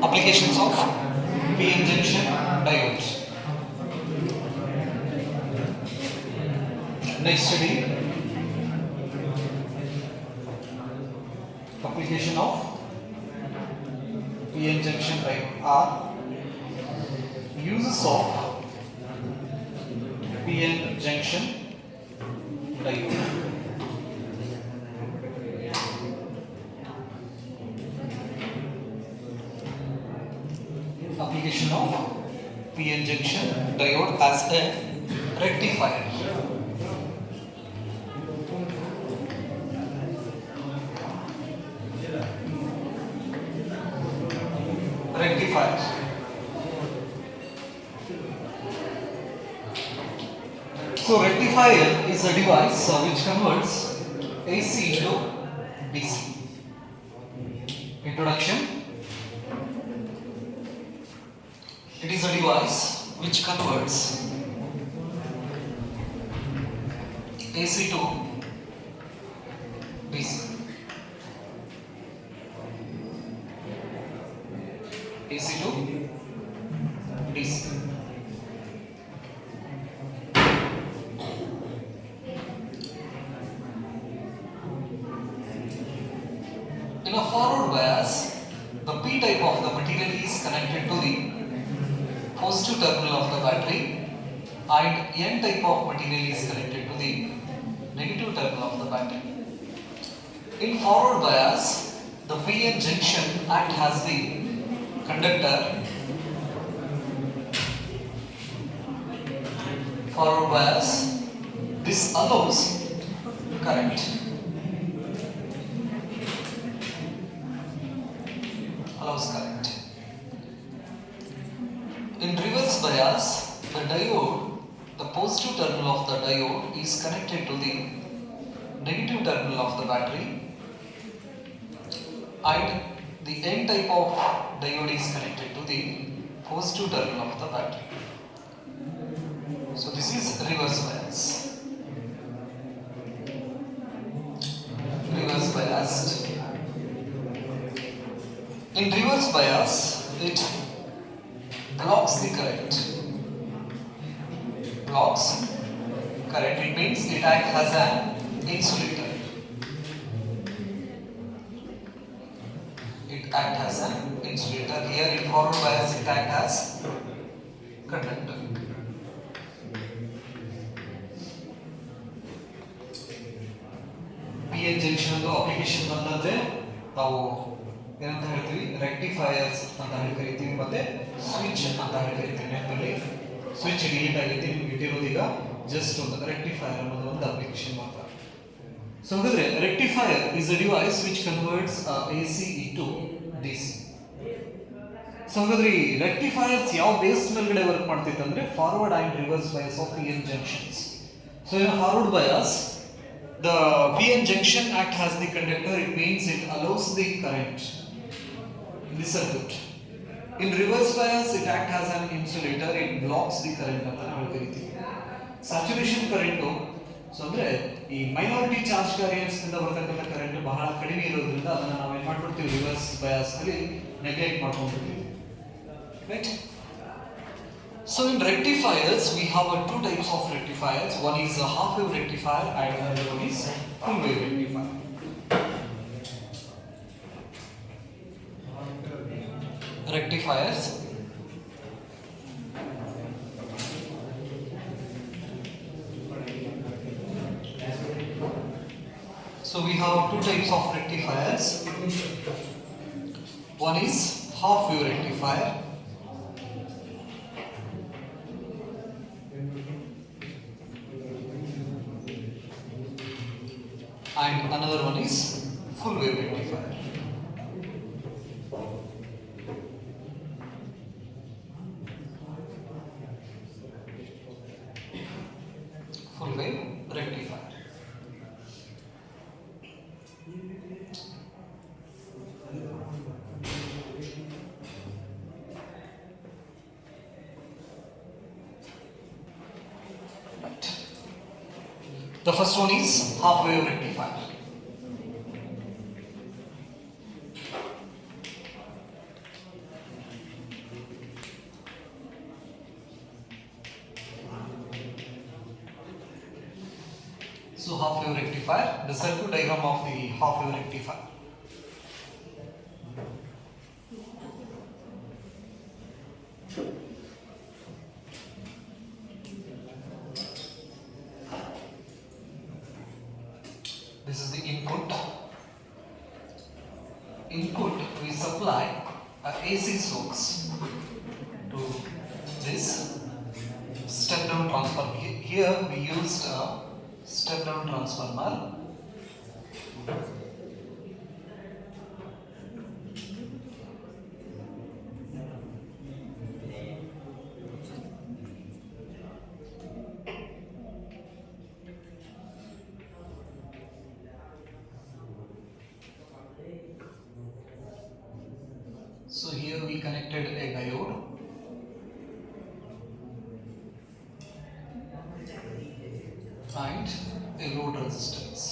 Applications of PN junction diode. Next study, application of PN junction diode are uses of PN junction diode. Application of PN junction diode as a rectifier. Rectifier. So rectifier is a device which converts AC into DC. Introduction. It is a device which converts AC to DC. AC to DC. In a forward bias, the P type of the material is connected to the positive terminal of the battery and N type of material is connected to the negative terminal of the battery. In forward bias, the PN junction act as the conductor. Forward bias, this allows current. In reverse bias, the diode, the positive terminal of the diode is connected to the negative terminal of the battery and the N type of diode is connected to the positive terminal of the battery. So this is reverse bias. Reverse biased. In reverse bias, it blocks the current. Blocks current. It means it acts as an insulator. It acts as an insulator. Here in forward bias, it acts as conductor. PN junction application ಬಂದಂತೆ ನಾವು ಏನಂತ ಹೇಳ್ತೀವಿ, ರೆಕ್ಟಿಫೈಯರ್ಸ್ ಅಂತ ಹೇಳಿ ಕರಿತೀವಿ, ಮತ್ತೆ switch ಅಂತ ಹೇಳಿ ಕರಿತೀವಿ. ನೆನಪಲ್ಲಿ ಸ್ವಿಚ್ ಡಿಲೀಟ್ ಆಗೈತಿ, ನಿಮ್ಗೆ ಇಟ್ಟಿರೋದು ಈಗ ಜಸ್ಟ್ ಒಂದು ರೆಕ್ಟಿಫೈಯರ್ ಅನ್ನೋದು ಒಂದು ಅಪ್ಲಿಕೇಶನ್ ಮಾತ್ರ. ಸೊ ಹಾಗಾದ್ರೆ rectifier is a device which converts AC into DC. So ಹಾಗಾದ್ರೆ ಈ ರೆಕ್ಟಿಫೈಯರ್ಸ್ ಯಾವ ಬೇಸ್ ಮೇಲ್ಗಡೆ ವರ್ಕ್ ಮಾಡ್ತಿತ್ತು ಅಂದ್ರೆ forward and reverse bias of PN junctions. So in a forward bias, the PN junction act as the conductor. It means it allows the current in the circuit. In reverse bias, it acts as an insulator. It blocks the current ಅಂತ ನಾವು ಕರಿತೀವಿ. Saturation current, so ಅಂದ್ರೆ ಈ minority charge carriers ಇಂದ ಬರ್ತಕ್ಕಂಥ current ಬಹಳ ಕಡಿಮೆ ಇರೋದ್ರಿಂದ ಅದನ್ನ ನಾವು ಏನು ಮಾಡ್ಬಿಡ್ತೀವಿ, ರಿವರ್ಸ್ ಬಯಾಸ್ ಅಲ್ಲಿ ನೆಗ್ಲೆಕ್ಟ್ ಮಾಡ್ಕೊಂಡ್ಬಿಡ್ತೀವಿ, right? So in rectifiers, we have two types of rectifiers. One is a half wave rectifier and another one is full wave rectifier. Rectifiers. So we have two types of rectifiers. One is half wave rectifier. And another one is full wave rectifier. Full wave rectifier. The first one is half wave rectifier. half wave rectifier, the circuit diagram of the half wave rectifier. This is the input. We supply a AC source to this step down transformer. Here we used a step down transformer. So here we connected a diode and a load resistance.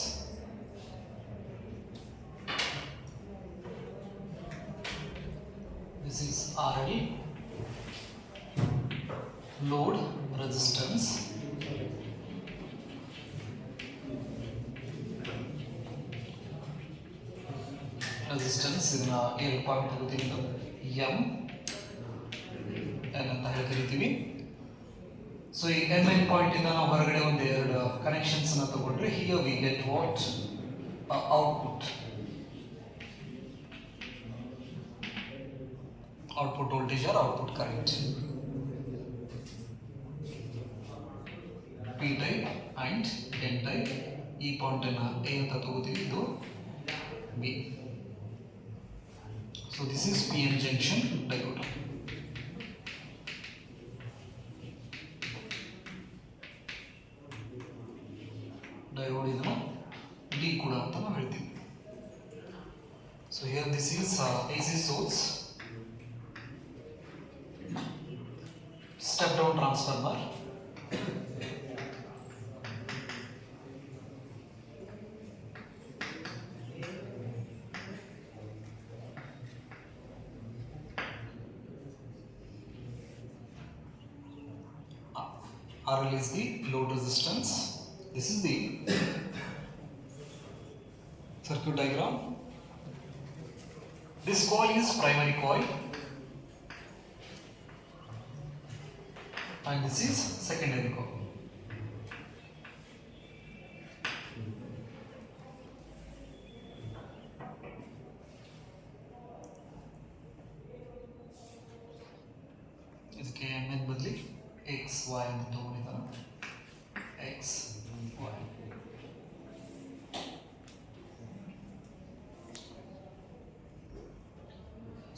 This is RL, load resistance. Resistance ಇದನ್ನ 7 ತಗೋತೀವಿ, M N ಅಂತ ಹೇಳ್ತಿರ್ತೀವಿ. So ಈ N point ಇಂದ ನಾವು ಹೊರಗಡೆ ಒಂದು ಎರಡು connections ಅನ್ನು ತಗೊಂಡ್ರೆ here we get what output voltage or output current, P type and N type. ಈ ಪಾಯಿಂಟ್ ಅನ್ನ A ಅಂತ ತಗೋತೀವಿ, ಇದು B. So this is PN junction diode. Diode ಇದನ್ನ D ಕೂಡ ಅಂತ ನಾವು ಹೇಳ್ತೀವಿ. So here this is AC source, step down transformer. RL is the load resistance. This is the circuit diagram. This coil is primary coil and this is secondary coil. ಇದಕ್ಕೆ m ಬದಲಿ x y ಅಂತ ತಗೊಂಡಿದ್ದಾರೆ, x y.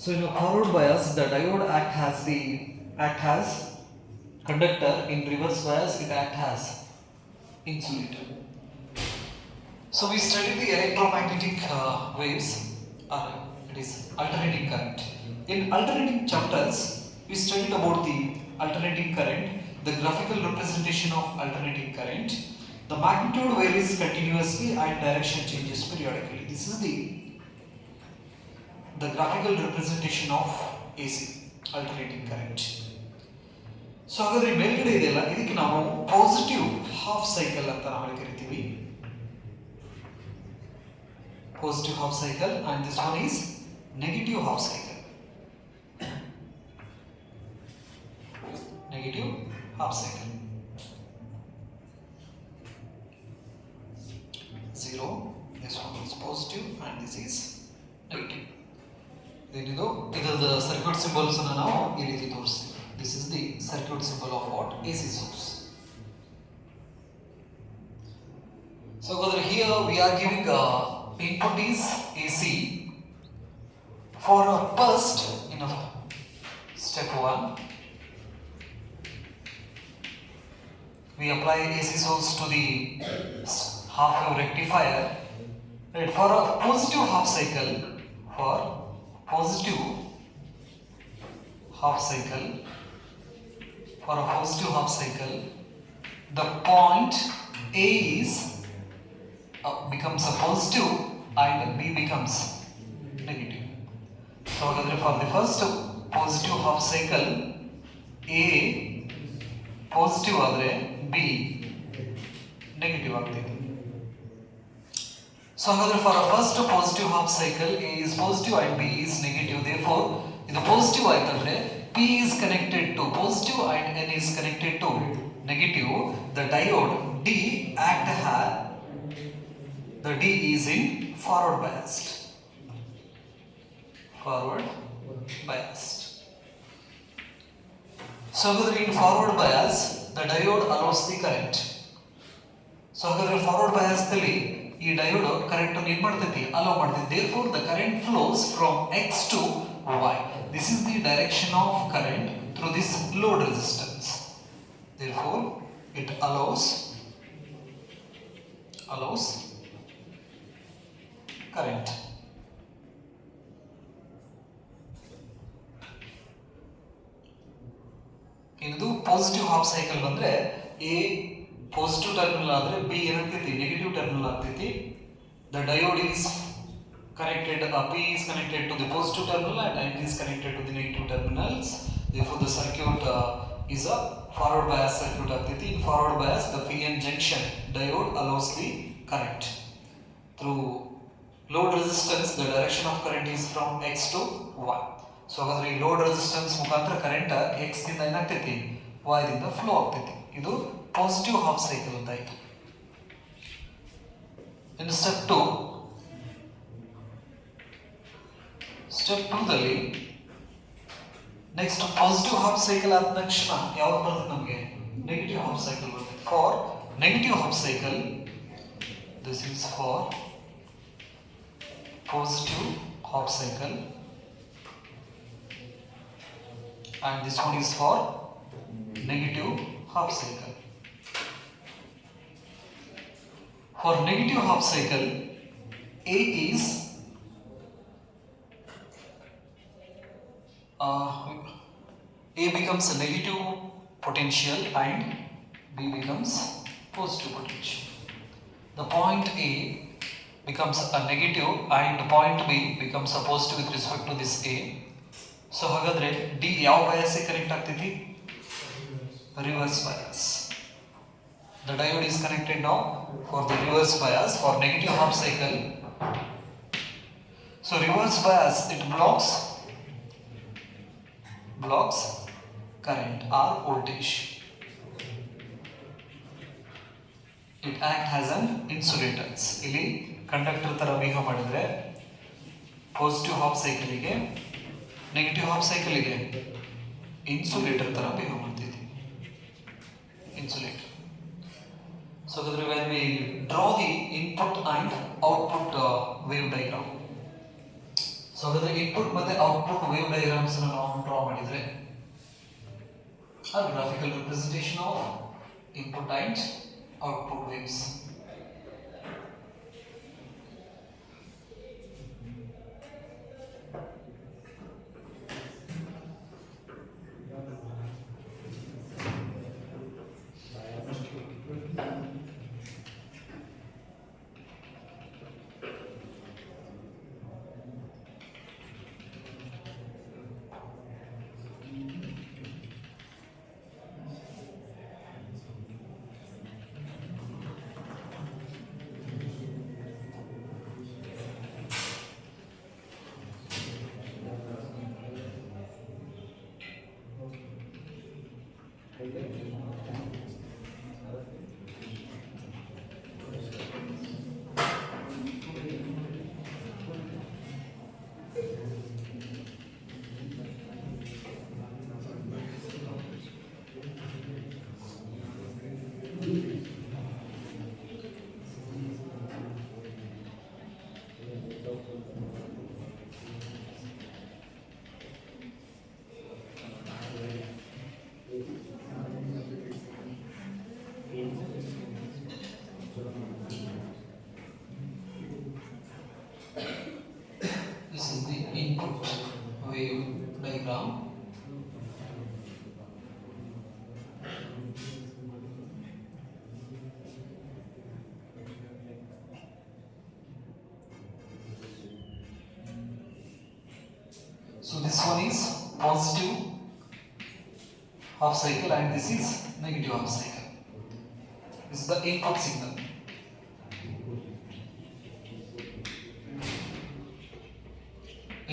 So in a forward bias, the diode act as conductor. In reverse bias, it act as insulator. So we studied the electromagnetic waves, it is alternating current. In alternating chapters, we studied about the alternating current, the graphical representation of alternating current. The magnitude varies continuously and direction changes periodically. This is the graphical representation of AC, alternating current. So ಹಾಗಾದ್ರೆ ಮೇಲ್ಗಡೆ ಇದೆಯಲ್ಲ, ಇದಕ್ಕೆ ನಾವು positive half cycle ಅಂತ ನಾವು ಕರಿತೀವಿ. Positive half cycle, and this one is negative half cycle. Negative half cycle. 0, this one is positive and this is negative. ಇದರ circuit symbols ಅನ್ನು ನಾವು ಈ ರೀತಿ ತೋರಿಸ್ತೀವಿ. This is the circuit symbol of what? AC source. So here we are giving input is AC. For first in step 1, we apply AC source to the half wave rectifier. Right, for a positive half cycle, the point A is becomes a positive and B becomes negative. So for the first positive half cycle, A positive ಆದರೆ B negative ಆಗ್ತಿದೆ. So however, for a first positive half cycle, A is positive and B is negative. Therefore, ಇದು positive ಆಯ್ತಂದ್ರೆ P is connected to positive and N is connected to negative. The diode D act as the D is in forward biased. Forward biased. So in forward bias, the diode allows the current. So ಹಾಗಾದ್ರೆ forward bias ದಲ್ಲಿ ಈ diode current ಅನ್ನು ಏನು ಮಾಡ್ತೈತಿ hello ಮಾಡ್ತೈತಿ. therefore the current flows from x to y. this is the direction of current through this load resistance. therefore it allows current. ಇದು positive half cycle ಬಂದ್ರೆ A positive terminal ಆದರೆ B ಏನಾಗ್ತೈತಿ negative terminal ಆಗ್ತೈತಿ. The diode is connected, P is connected to the positive terminal and N is connected to the negative terminals. Therefore the circuit is a forward bias circuit ಆಗ್ತೈತಿ. in forward bias the PN junction diode allows the current through load resistance. the direction of current is from x to y. So ಹಾಗಾದ್ರೆ ಈ load resistance ಮುಖಾಂತರ current x ದಿಂದ ಏನಾಗ್ತೈತಿ y ದಿಂದ flow ಆಗ್ತೈತಿ. ಇದು positive half cycle ಅಂತ ಆಯ್ತು. ಇನ್ನು ಸ್ಟೆಪ್ 2 ದಲ್ಲಿ ನೆಕ್ಸ್ಟ್ ಪಾಸಿಟಿವ್ ಹಾಫ್ ಸೈಕಲ್ ಆದ ತಕ್ಷಣ ಯಾವ್ದು ಬರ್ತದೆ ನಮಗೆ ನೆಗೆಟಿವ್ ಹಾಫ್ ಸೈಕಲ್ ಬರ್ತದೆ. For negative half cycle this is for positive half cycle and this one is for negative half cycle. For negative half cycle, A is A becomes a negative potential and B becomes positive potential. The point A becomes a negative and point B becomes a positive with respect to this A. So ಹಾಗಾದ್ರೆ D ಯಾವ ಬಯಾಸ್ಗೆ connect ಆಗ್ತೈತಿ reverse bias. The diode is connected now for the reverse bias for negative half cycle. So reverse bias it blocks current or voltage. it act as an insulators. ಇಲ್ಲಿ conductor ತರ behave ಮಾಡಿದ್ರೆ positive half ಸೈಕಲ್ಗೆ negative half ಸೈಕಲ್ಗೆ insulator ತರ behave ಮಾಡ್ತೈತಿ insulator. So ಹಾಗಾದ್ರೆ when we draw the input and output wave diagram, so ಹಾಗಾದ್ರೆ input ಮತ್ತೆ ಔಟ್ಪುಟ್ ವೇವ್ ಡಯಾಗ್ರಾಮ್ಸ್ ಅನ್ನು ನಾವು ಡ್ರಾ ಮಾಡಿದ್ರೆ ಆ graphical representation of input and output waves. This is the input wave diagram. So this one is positive half cycle and this is negative half cycle. This is the input signal.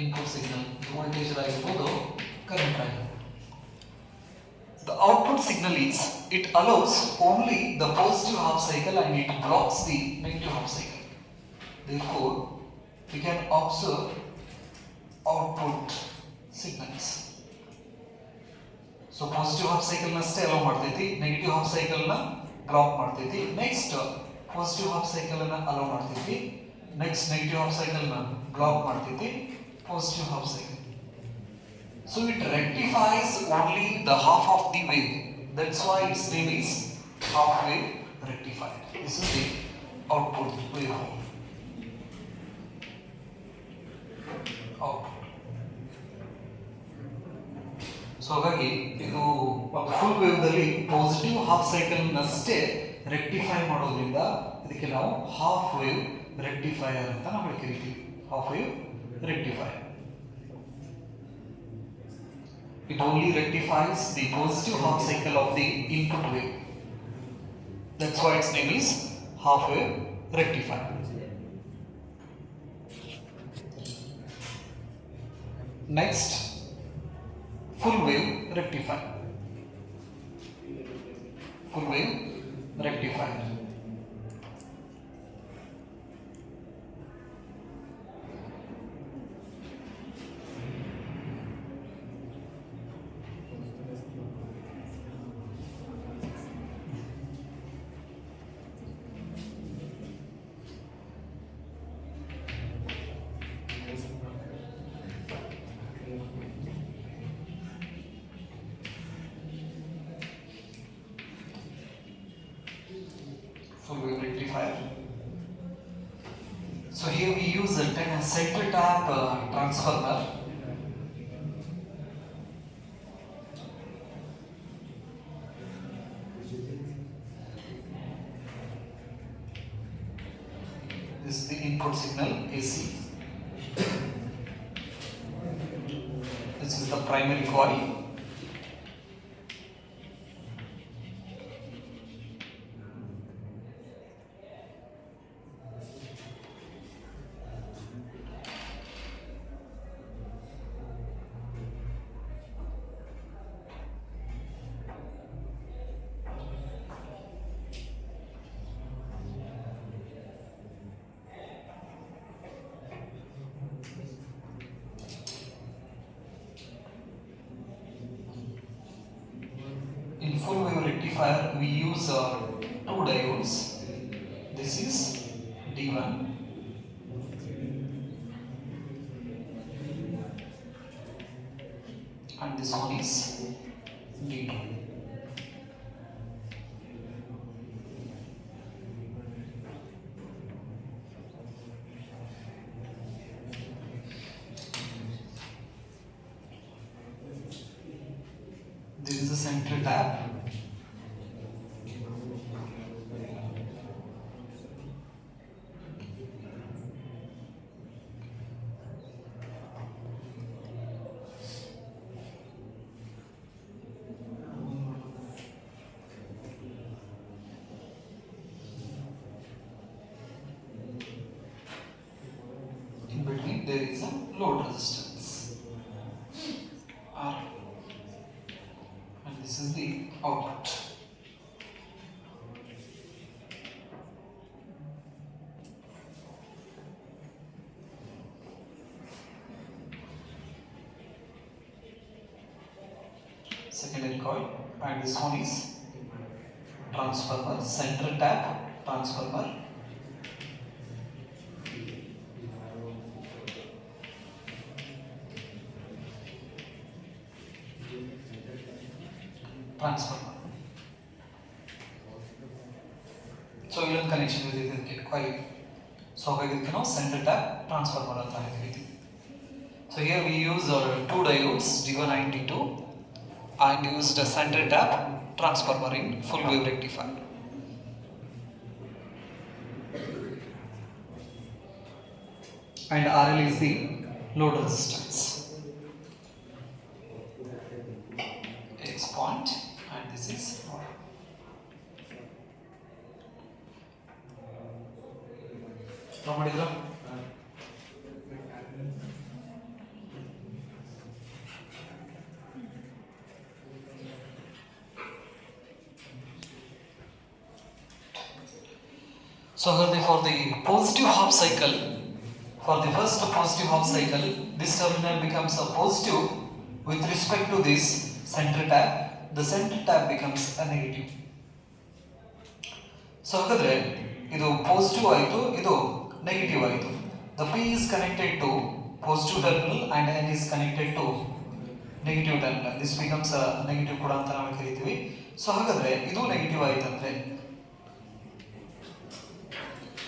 Input signal voltage ಆಗಿರ್ಬೋದು, current ಆಗಿರ್ಬೋದು. The output signal is, it allows only the positive half cycle and it blocks the negative half cycle. Therefore, we can observe output signals. So positive half cycle na stay allow ಮಾಡ್ತೈತಿ, negative half cycle na block ಮಾಡ್ತೈತಿ. Next positive half cycle na allow ಮಾಡ್ತೈತಿ, next negative half cycle na block ಮಾಡ್ತೈತಿ, positive half cycle. So it rectifies only the half of the wave. That's why its name is half wave rectifier. This is the output waveform. Output. So ಹಾಗಾಗಿ ಇದು full wave ದಲ್ಲಿ positive half cycle ನಷ್ಟೇ rectify ಮಾಡೋದ್ರಿಂದ ಇದಕ್ಕೆ ನಾವು half wave rectifier ಅಂತ ನಾವು ಕರಿತೀವಿ. Half wave rectifier. It only rectifies the positive half cycle of the input wave. That's why its name is half wave rectifier. Next, full wave rectifier. Full wave rectifier. Full wave rectifier. So here we use a center tap transformer. This is the input signal AC. This is the primary coil. In full wave rectifier we use two diodes. This is D1 and this one is D2. This is the center tap. In between there is a load resistance R. This is the output. Secondary coil, and this one is transformer, center tap transformer. Transformer. So ಇಲ್ಲೊಂದು connection ಇದೆ ಇದಕ್ಕೆ coil. So ಹಾಗಾಗಿ ಇದಕ್ಕೆ ನಾವು centre tap transformer ಅಂತ ಹೇಳ್ತೀವಿ. So here we use two diodes D1 and D2 and used a center tap transformer in full wave rectifier. And RL is the load resistance. X point and this is ಮಾಡಿದ್ರ So for the positive half cycle, for the first positive half cycle, this terminal becomes a positive with respect to this center tab. The center tab becomes a negative. So ಹಾಗಾದ್ರೆ ಇದು positive ಆಯಿತು, ಇದು negative ಆಯಿತು. The P is connected to positive terminal and N is connected to negative terminal. This becomes a negative ಕೂಡ ಅಂತ ನಾವು ಕರೀತೀವಿ. So ಹಾಗಾದ್ರೆ ಇದು ನೆಗೆಟಿವ್ ಆಯ್ತಂದ್ರೆ,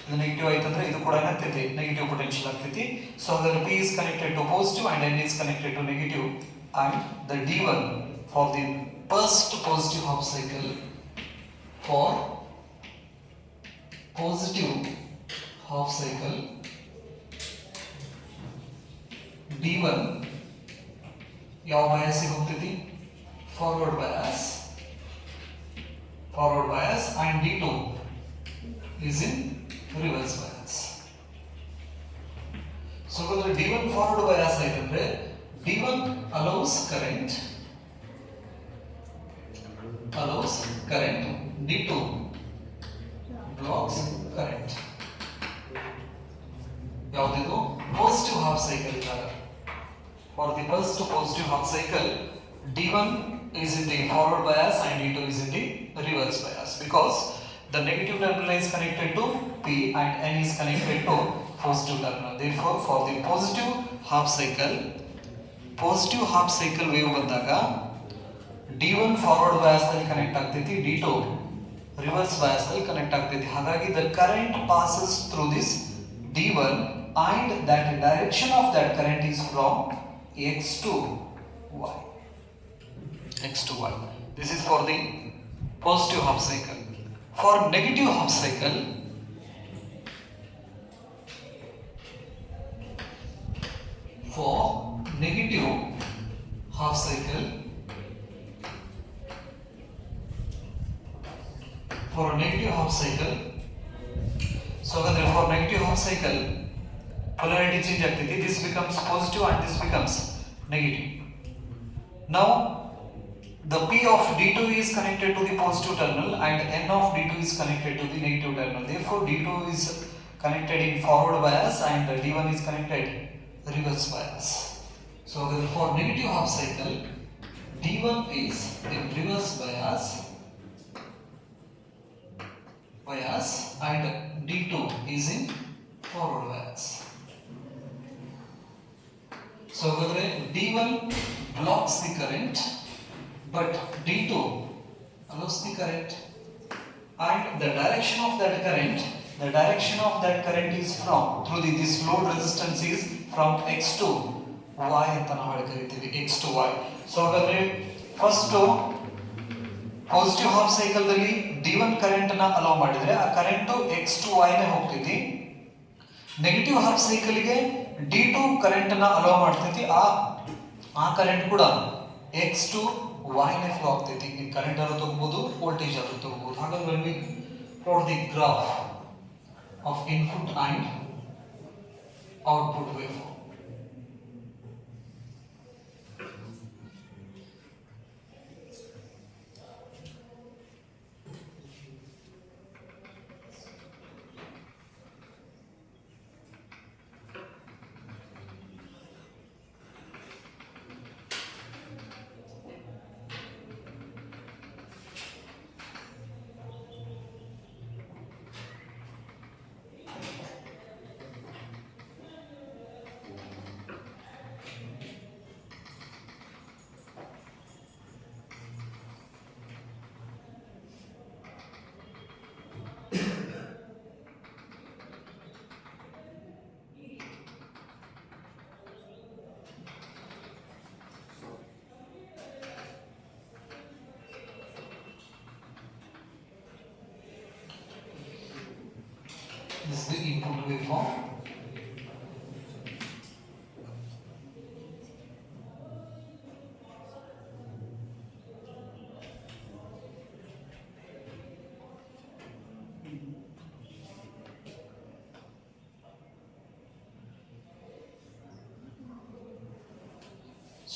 ಇದು ನೆಗೆಟಿವ್ ಆಯ್ತಂದ್ರೆ ಇದು ಕೂಡ ಏನಾಗ್ತೈತಿ, ನೆಗೆಟಿವ್ ಪೊಟೆನ್ಷಿಯಲ್ ಆಗ್ತೈತಿ. ಸೊ ಹಾಗಾದ್ರೆ P is connected to positive and N is connected to negative, and the D1 for the first positive half cycle, for positive half cycle D1 ಯಾವ bias ಗೆ ಹೋಗ್ತೈತಿ, forward bias, and D2 is in reverse bias. So whether D1 forward bias ಆಯ್ತಂದ್ರೆ D1 allows current, D2 blocks current. ಯಾವುದಿದು positive half cycle ಇದ್ದಾಗ, for the first positive half cycle D1 is in the forward bias and D2 is in the reverse bias, because the negative terminal is connected to P and N is connected to positive terminal. Therefore for the positive half cycle wave ಬಂದಾಗ D1 forward bias ಅಲ್ಲಿ connect ಆಗ್ತೈತಿ, D2 reverse bias ಅಲ್ಲಿ connect ಆಗ್ತೈತಿ. ಹಾಗಾಗಿ the current passes through this D1 and that direction of that current is from X to Y. This is for the positive half cycle. For negative half cycle, for a negative half cycle, so again for negative half cycle polarity change ಆಗ್ತೈತಿ. This becomes positive and this becomes negative. Now the P of D2 is connected to the positive terminal and N of D2 is connected to the negative terminal. Therefore D2 is connected in forward bias and D1 is connected reverse bias. So for negative half cycle D1 is in reverse bias and D2 is in forward bias. So D1 blocks the current but D2 allows the current, and the direction of that current is from through this load resistance is from X to Y ಅಂತ ನಾವು ಕರೀತೀವಿ, X to Y. So ಹಾಗಾದ್ರೆ first positive half cycle ದಲ್ಲಿ D1 current ನ hello ಮಾಡಿದ್ರೆ ಆ current X to Y ನೇ ಹೋಗ್ತೈತಿ. Negative half cycle ಗೆ D2 ಕರೆಂಟ್ ನ ಅಲೋ ಮಾಡ್ತೈತಿ, ಆ ಕರೆಂಟ್ ಕೂಡ X to Y ನೇ ಫ್ಲೋ ಆಗ್ತೈತಿ. ಈ ಕರೆಂಟ್ ಆದ್ರೂ ತಗೋಬಹುದು, ವೋಲ್ಟೇಜ್ ಆದ್ರೂ ತಗೋಬಹುದು. ಹಾಗಾದ್ರೆ when we plot the graph of input and output waveform, this is the input waveform.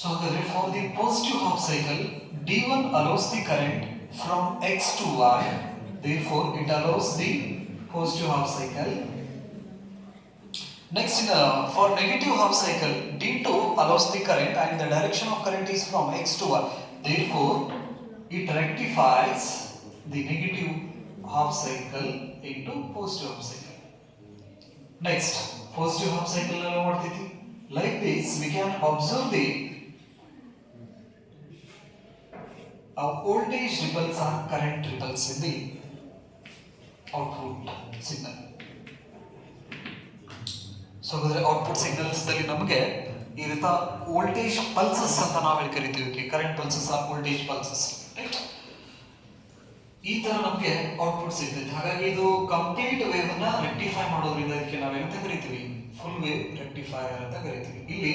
So for the positive half cycle, D1 allows the current from X to Y. Therefore, it allows the positive half cycle. Next, for negative half cycle, D2 allows the current and the direction of current is from X to Y. Therefore, it rectifies the negative half cycle into positive half cycle. Next, positive half cycle like this, we can observe the voltage ripples or current ripples in the output signal. So ಹಾಗಾದ್ರೆ output signals ದಲ್ಲಿ ನಮಗೆ ಈ ರೀತಿ voltage pulses ಅಂತ ನಾವು ಕರಿತೀವಿ, current pulses or voltage pulses, right? ಈ ತರ ನಮಗೆ ಔಟ್ಪುಟ್ ಸಿಗ್ತೈತೆ. ಹಾಗಾಗಿ ಇದು ಕಂಪ್ಲೀಟ್ ವೇವ್ ಅನ್ನ ರೆಕ್ಟಿಫೈ ಮಾಡೋದ್ರಿಂದ ಇದಕ್ಕೆ ನಾವೇನಂತ ಕರಿತೀವಿ? ಫುಲ್ ವೇವ್ ರೆಕ್ಟಿಫೈಯರ್ ಅಂತ ಕರಿತೀವಿ. ಇಲ್ಲಿ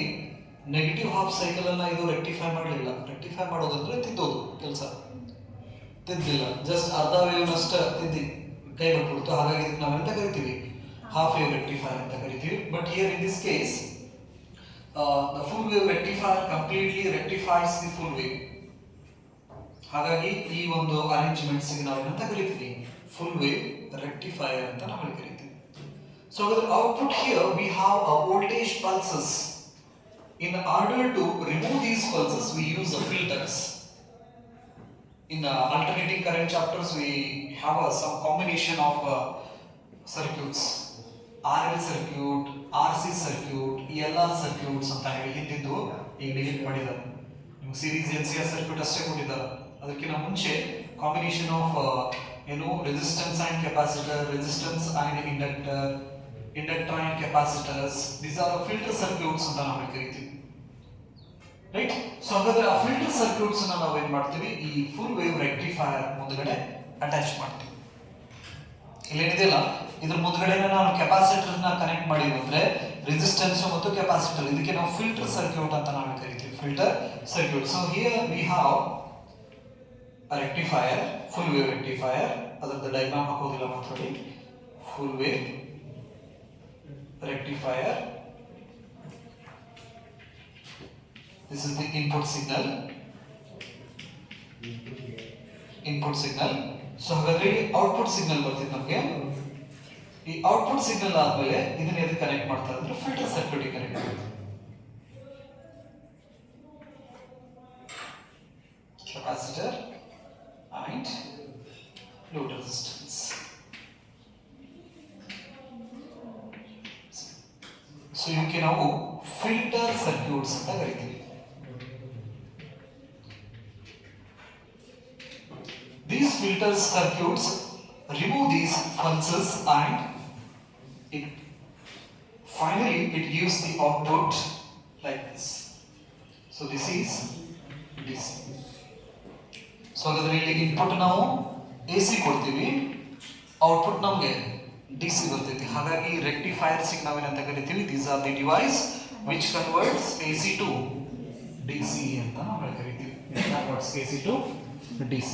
ನೆಗೆಟಿವ್ ಹಾಫ್ ಸೈಕಲ್ ಅನ್ನ ಇದು ರೆಕ್ಟಿಫೈ ಮಾಡಲಿಲ್ಲ. ರೆಕ್ಟಿಫೈ ಮಾಡೋದಂದ್ರೆ ತಿದ್ದೋದು ಕೆಲಸ, ತಿದ್ದಿಲ್ಲ, ಜಸ್ಟ್ ಅರ್ಧ ವೇವ್ ನಷ್ಟ ತಿದ್ದಿ ಕೈ ಬಿಟ್ಬಿಡ್ತು. ಹಾಗಾಗಿ ಇದಕ್ಕೆ ನಾವೆಂತ ಕರಿತೀವಿ? half wave rectifier ಅಂತ ಕರಿತೀವಿ. But here in this case the full wave rectifier completely rectifies the full wave. ಹಾಗಾಗಿ ಈ ಒಂದು ಅರೇಂಜ್ಮೆಂಟ್ಸ್ ಗೆ ನಾವು ಏನಂತ ಕರಿತೀವಿ? full wave rectifier ಅಂತ ನಾವು ಕರಿತೀವಿ. So with output here we have a voltage pulses. In order to remove these pulses we use the filters. In alternating current chapters we have some combination of circuits. RL circuit, RC circuit, LR circuits ಅಂತ ಹೇಳಿ ಹಿಂದಿದ್ದು ಈಗ delete ಮಾಡಿದ್ದಾರೆ. ನಿಮ್ಗೆ series LCR circuit ಅಷ್ಟೇ ಕೊಟ್ಟಿದ್ದಾರೆ. ಅದಕ್ಕಿಂತ ಮುಂಚೆ combination of resistance and capacitor, resistance and inductor, inductor and capacitors, these are filter circuits ಅಂತ ನಾವು ಕರಿತೀವಿ, ರೈಟ್? ಸೊ ಹಾಗಾದ್ರೆ ಆ ಫಿಲ್ಟರ್ ಸರ್ಕ್ಯೂಟ್ಸ್ ಅನ್ನ ನಾವು ಏನ್ ಮಾಡ್ತೀವಿ? ಈ ಫುಲ್ ವೇವ್ ರೆಕ್ಟಿಫೈಯರ್ ಮುಂದ್ಗಡೆ ಅಟ್ಯಾಚ್ ಮಾಡ್ತೀವಿ. ಇಲ್ಲೇನಿದೆಯಲ್ಲ, ಇದ್ರ ಮುಂದ್ಗಡೆ ನಾವು ಕೆಪಾಸಿಟರ್ ನ ಕನೆಕ್ಟ್ ಮಾಡಿದ್ವಿ ಅಂದ್ರೆ ರೆಸಿಸ್ಟೆನ್ಸ್ ಮತ್ತು ಕೆಪಾಸಿಟರ್, ಇದಕ್ಕೆ ನಾವು ಫಿಲ್ಟರ್ ಸರ್ಕ್ಯೂಟ್ ಅಂತ ನಾವು ಕರಿತೀವಿ, filter circuit. So here we have a rectifier, full wave rectifier. ಅದರ ಡಯಾಗ್ರಾಮ್ ಹಾಕೋದಿಲ್ಲ ಮಾತ್ರ, full wave rectifier. This is the input signal. Input signal. So ಹಾಗಾದ್ರೆ ಔಟ್ಪುಟ್ ಸಿಗ್ನಲ್ ಬರ್ತಿದೆ ನಮಗೆ. ಈ ಔಟ್ಪುಟ್ ಸಿಗ್ನಲ್ ಆದ್ಮೇಲೆ ಇದನ್ನ ಎದಕ್ಕೆ ಕನೆಕ್ಟ್ ಮಾಡ್ತಾರೆ ಅಂದ್ರೆ ಫಿಲ್ಟರ್ ಸರ್ಕ್ಯೂಟ್ ಗೆ ಕನೆಕ್ಟ್ ಮಾಡ್ತಾರೆ. Capacitor and load resistance. So ಇವಕ್ಕೆ ನಾವು ಫಿಲ್ಟರ್ ಸರ್ಕ್ಯೂಟ್ಸ್ ಅಂತ ಕರಿತೀವಿ. These filter circuits remove these pulses and finally it gives the output like this. So this is DC. So ಹಾಗಾದ್ರೆ ಇಲ್ಲಿ ಇನ್ಪುಟ್ ನಾವು AC ಕೊಡ್ತೀವಿ, ಔಟ್ಪುಟ್ ನಮಗೆ DC ಬರ್ತೈತಿ. ಹಾಗಾಗಿ ರೆಕ್ಟಿಫೈಯರ್ಸ್ ಗೆ ನಾವೇನಂತ ಕರಿತೀವಿ? These are the device which converts AC to DC ಅಂತ ನಾವು ಕರಿತೀವಿ. Converts AC to DC.